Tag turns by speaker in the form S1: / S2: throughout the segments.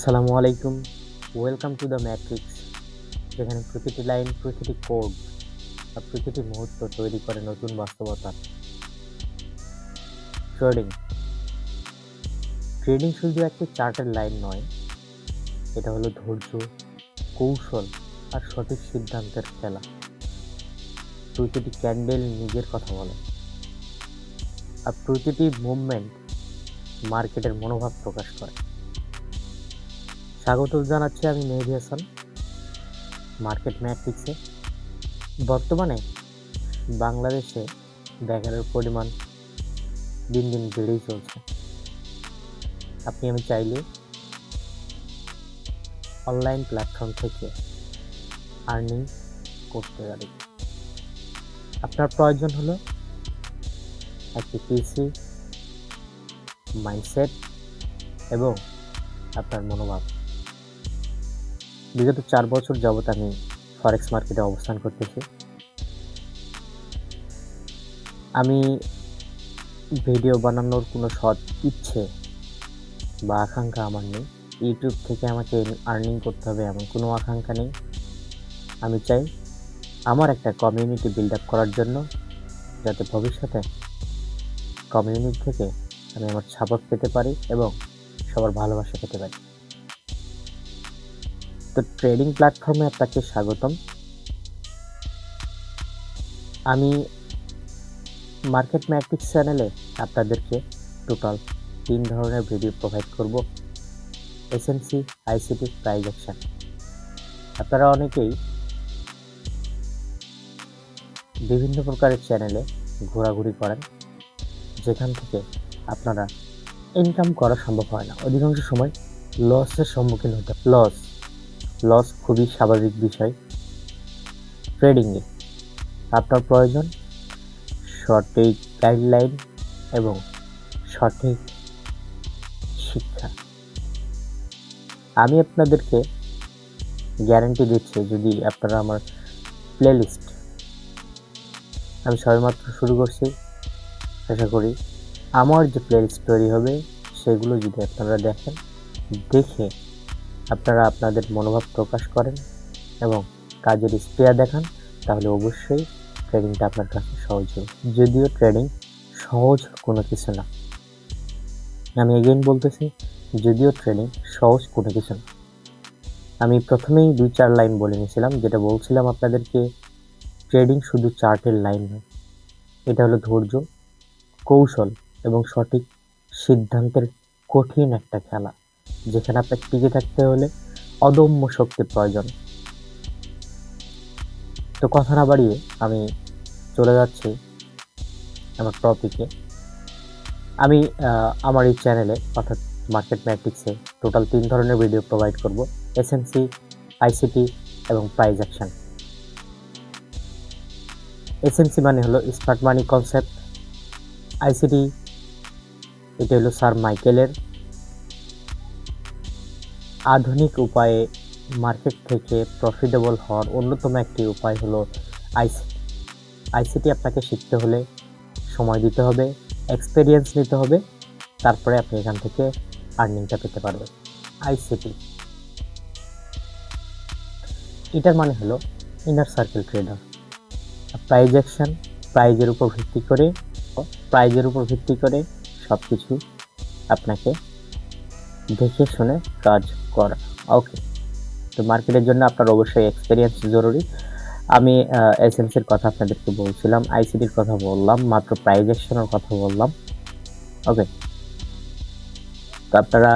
S1: আসসালামু আলাইকুম। Welcome to the matrix, যেখানে প্রতিটি লাইন, প্রতিটি কোড আর প্রতিটি মুহূর্ত তৈরি করে নতুন বাস্তবতা। ট্রেডিং ট্রেডিং শুধু একটি চার্টের লাইন নয়, এটা হলো ধৈর্য, কৌশল আর সঠিক সিদ্ধান্তের খেলা। প্রতিটি ক্যান্ডেল নিজের কথা বলে, আর প্রতিটি মুভমেন্ট মার্কেটের মনোভাব প্রকাশ করে। স্বাগত জানাচ্ছি আমি মেহেদী হাসান মার্কেট ম্যাট্রিক্সে। বর্তমানে বাংলাদেশে বেকারের পরিমাণ দিন দিন বেড়েই চলছে। আপনি আমি চাইলে অনলাইন প্ল্যাটফর্ম থেকে আর্নিং করতে পারি। আপনার প্রয়োজন হলো একটি পিসি, মাইন্ডসেট এবং আপনার মনোভাব। বিগত 4 বছর যাবৎ আমি ফরেক্স মার্কেটে অবস্থান করতেছি। আমি ভিডিও বানানোর কোনো সৎ ইচ্ছে বা আকাঙ্ক্ষা আমার নেই। ইউটিউব থেকে আমাকে আর্নিং করতে হবে এমন কোনো আকাঙ্ক্ষা নেই। আমি চাই আমার একটা কমিউনিটি বিল্ড আপ করার জন্য, যাতে ভবিষ্যতে কমিউনিটি থেকে আমি আমার সাপোর্ট পেতে পারি এবং সবার ভালোবাসা পেতে পারি। তো ট্রেডিং প্ল্যাটফর্মে আপনাকে স্বাগতম। আমি মার্কেট ম্যাট্রিক্স চ্যানেলে আপনাদেরকে টোটাল 3 ধরনের ভিডিও প্রোভাইড করব: এসএমসি, আইসিটি, প্রাইস অ্যাকশন। আপনারা অনেকেই বিভিন্ন প্রকারের চ্যানেলে ঘোরাঘুরি করেন, যেখান থেকে আপনারা ইনকাম করা সম্ভব হয় না। অধিকাংশ সময় লসের সম্মুখীন হতে লস খুবই স্বাভাবিক বিষয়। ট্রেডিংয়ে আপনার প্রয়োজন সঠিক গাইডলাইন এবং সঠিক শিক্ষা। আমি আপনাদেরকে গ্যারান্টি দিচ্ছি, যদি আপনারা আমার প্লেলিস্ট, আমি সবেমাত্র শুরু করছি, আশা করি আমার যে প্লেলিস্ট তৈরি হবে সেগুলো যদি আপনারা দেখে আপনারা আপনাদের মনোভাব প্রকাশ করেন এবং কাজের স্পৃহা দেখান, তাহলে অবশ্যই ট্রেডিংটা আপনার কাছে সহজ হবে। যদিও ট্রেডিং সহজ কোনো কিছু না, আমি এগেইন বলতেছি, যদিও ট্রেডিং সহজ কোনো কিছু না। আমি প্রথমেই 2-4 লাইন বলে নিয়েছিলাম, যেটা বলছিলাম আপনাদেরকে, ট্রেডিং শুধু চার্টের লাইন নয়, এটা হলো ধৈর্য, কৌশল এবং সঠিক সিদ্ধান্তের কঠিন একটা খেলা, যেখানে আপনাকে টিকে থাকতে হলে অদম্য শক্তি প্রয়োজন। তো কথা না বাড়িয়ে আমি চলে যাচ্ছি আমার টপিকে। আমি আমার এই চ্যানেলে, অর্থাৎ মার্কেট ম্যাট্রিক্সে, টোটাল 3 ধরনের ভিডিও প্রোভাইড করব: এসএমসি, আইসিটি এবং প্রাইস অ্যাকশন। এসএমসি মানে হলো স্মার্ট মানি কনসেপ্ট। আইসিটি, এটা হলো স্যার মাইকেলের আধুনিক উপায়ে মার্কেট থেকে প্রফিটেবল হওয়ার অন্যতম একটি উপায় হলো আইসিটি। আইসিটি আপনাকে শিখতে হলে সময় দিতে হবে, এক্সপেরিয়েন্স নিতে হবে, তারপরে আপনি এখান থেকে আর্নিংটা পেতে পারবেন। আইসিটি, এটার মানে হলো inner circle trader. Price action, প্রাইজের উপর ভিত্তি করে সব কিছু আপনাকে দেখে শুনে কাজ করা। ওকে, তো মার্কেটের জন্য আপনার অবশ্যই এক্সপেরিয়েন্স জরুরি। আমি এসএমসির কথা আপনাদেরকে বলছিলাম, আইসিটির কথা বললাম, মাত্র প্রাইজ অ্যাকশনের কথা বললাম। ওকে, তো আপনারা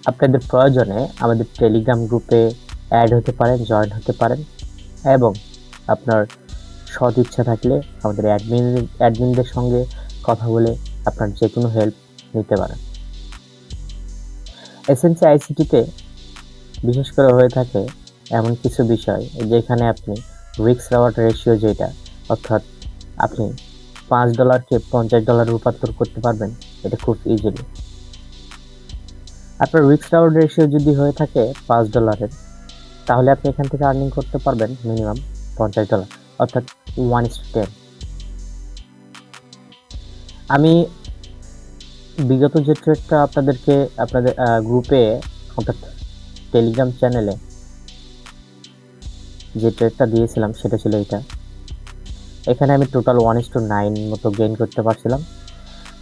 S1: আপনাদের প্রয়োজনে আমাদের টেলিগ্রাম গ্রুপে অ্যাড হতে পারেন, জয়েন হতে পারেন, এবং আপনার সৎ ইচ্ছা থাকলে আমাদের অ্যাডমিনদের সঙ্গে কথা বলে আপনার যে কোনো হেল্প নিতে পারেন। এসএমসি আইসিটিতে বিশেষ করে হয়ে থাকে এমন কিছু বিষয়, যেখানে আপনি রিস্ক রিওয়ার্ড রেশিও, যেটা অর্থাৎ আপনি $5কে $50 রূপান্তর করতে পারবেন, এটা খুব ইজিলি। আপনার রিস্ক রিওয়ার্ড রেশিও যদি হয়ে থাকে $5, তাহলে আপনি এখান থেকে আর্নিং করতে পারবেন মিনিমাম $50, অর্থাৎ 1:10। আমি বিগত যে ট্রেডটা আপনাদের গ্রুপে অর্থাৎ টেলিগ্রাম চ্যানেলে যে ট্রেডটা দিয়েছিলাম সেটা ছিল এটা। এখানে আমি টোটাল 1:9 মতো গেইন করতে পারছিলাম,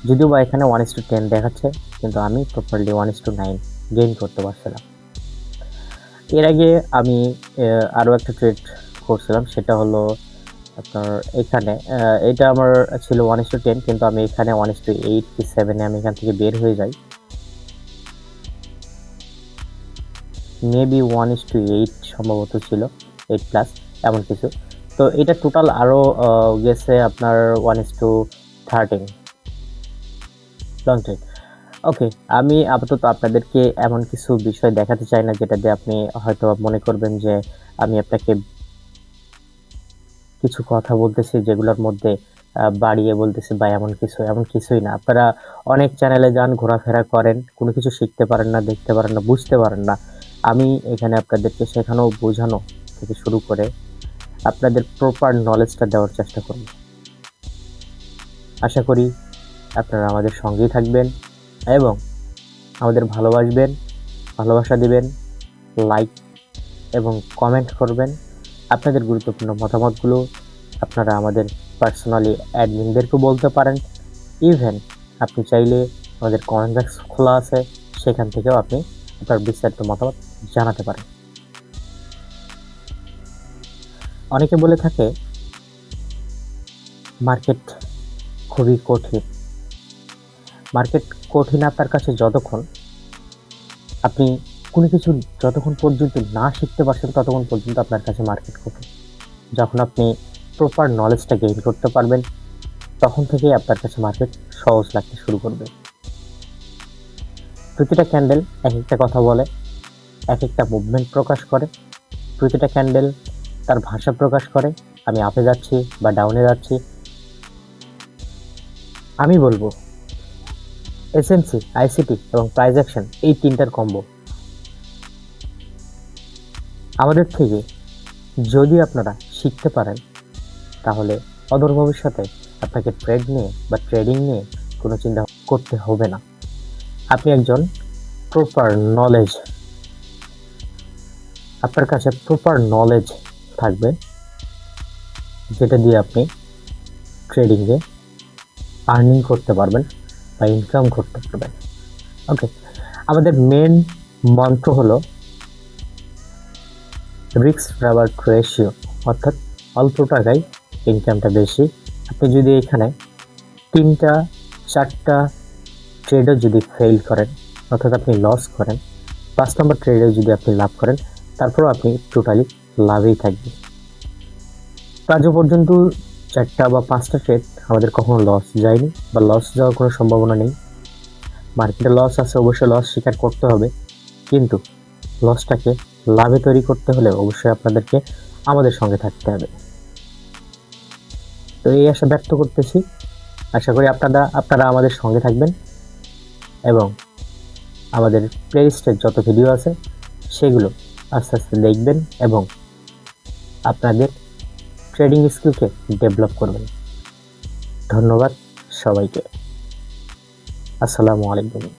S1: যদিও বা এখানে 1:10 দেখাচ্ছে, কিন্তু আমি প্রপারলি 1:9 গেইন করতে পারছিলাম। এর আগে আমি আরও একটা ট্রেড করছিলাম, সেটা হলো আপনার এখানে এটা আমার ছিল 1:10, কিন্তু আমি এখানে 1:8 কি 7 আমি এখান থেকে বের হয়ে যাই, মেবি 1:8 সম্ভবত ছিল, 8+ এমন কিছু। তো এটা টোটাল আরও গেছে আপনার 1:13 লং ট্রেড। ওকে, আমি আপাতত আপনাদেরকে এমন কিছু বিষয় দেখাতে চাই না যেটা দিয়ে আপনি হয়তো মনে করবেন যে আমি আপনাকে কিছু কথা বলতেছি যেগুলোর মধ্যে বাড়িয়ে বলতেছি বা এমন কিছুই না। আপনারা অনেক চ্যানেলে যান, ঘোরাফেরা করেন, কোনো কিছু শিখতে পারেন না, দেখতে পারেন না, বুঝতে পারেন না। আমি এখানে আপনাদেরকে শেখানো, বোঝানো থেকে শুরু করে আপনাদের প্রপার নলেজটা দেওয়ার চেষ্টা করব। আশা করি আপনারা আমাদের সঙ্গেই থাকবেন এবং আমাদের ভালোবাসবেন, ভালোবাসা দিবেন, লাইক এবং কমেন্ট করবেন। আপনাদের গুরুত্বপূর্ণ মতামতগুলো আপনারা আমাদের পার্সোনালি অ্যাডমিনদেরকেও বলতে পারেন। ইভেন আপনি চাইলে আমাদের কমেন্ট বক্স খোলা আছে, সেখান থেকেও আপনি আপনার বিস্তারিত মতামত জানাতে পারেন। অনেকে বলে থাকে মার্কেট খুবই কঠিন। মার্কেট কঠিন আপনার কাছে যতক্ষণ আপনি কোনো কিছু যতক্ষণ পর্যন্ত না শিখতে পারছেন ততক্ষণ পর্যন্ত আপনার কাছে মার্কেট কঠিন। যখন আপনি প্রপার নলেজটা গেইন করতে পারবেন তখন থেকেই আপনার কাছে মার্কেট সহজ লাগতে শুরু করবে। প্রতিটা ক্যান্ডেল এক একটা কথা বলে, এক একটা মুভমেন্ট প্রকাশ করে, প্রতিটা ক্যান্ডেল তার ভাষা প্রকাশ করে। আমি আপে যাচ্ছি বা ডাউনে যাচ্ছি। আমি বলবো এসএমসি, আইসিটি এবং প্রাইস অ্যাকশন, এই তিনটার কম্বো আমাদের থেকে যদি আপনারা শিখতে পারেন তাহলে অদূর ভবিষ্যতে আপনাকে ট্রেড নিয়ে বা ট্রেডিং নিয়ে কোনো চিন্তা করতে হবে না। আপনি একজন প্রপার নলেজ, আপনার কাছে প্রপার নলেজ থাকবে যেটা দিয়ে আপনি ট্রেডিংয়ে আর্নিং করতে পারবেন বা ইনকাম করতে পারবেন। ওকে, আমাদের মেন মন্ত্র হলো রিস্ক রিওয়ার্ড রেশিও, অর্থাৎ অল্প টাকায় ইনকামটা বেশি। আপনি যদি এখানে 3-4টা ট্রেডও যদি ফেল করেন, অর্থাৎ আপনি লস করেন, 5 নম্বর ট্রেডে যদি আপনি লাভ করেন, তারপরেও আপনি টোটালি লাভেই থাকবেন। আজও পর্যন্ত 4টা বা 5টা ট্রেড আমাদের কখনো লস যায়নি বা লস যাওয়ার কোনো সম্ভাবনা নেই। মার্কেটে লস আছে, অবশ্যই লস স্বীকার করতে হবে, কিন্তু লসটাকে লাভে তৈরি করতে হলে অবশ্যই আপনাদেরকে আমাদের সঙ্গে থাকতে হবে। তো এই আশা ব্যক্ত করতেছি, আশা করি আপনারা আমাদের সঙ্গে থাকবেন এবং আমাদের প্লেলিস্টের যত ভিডিও আছে সেগুলো আস্তে আস্তে দেখবেন এবং আপনাদের ট্রেডিং স্কিলকে ডেভেলপ করবেন। ধন্যবাদ সবাইকে। আসসালামু আলাইকুম।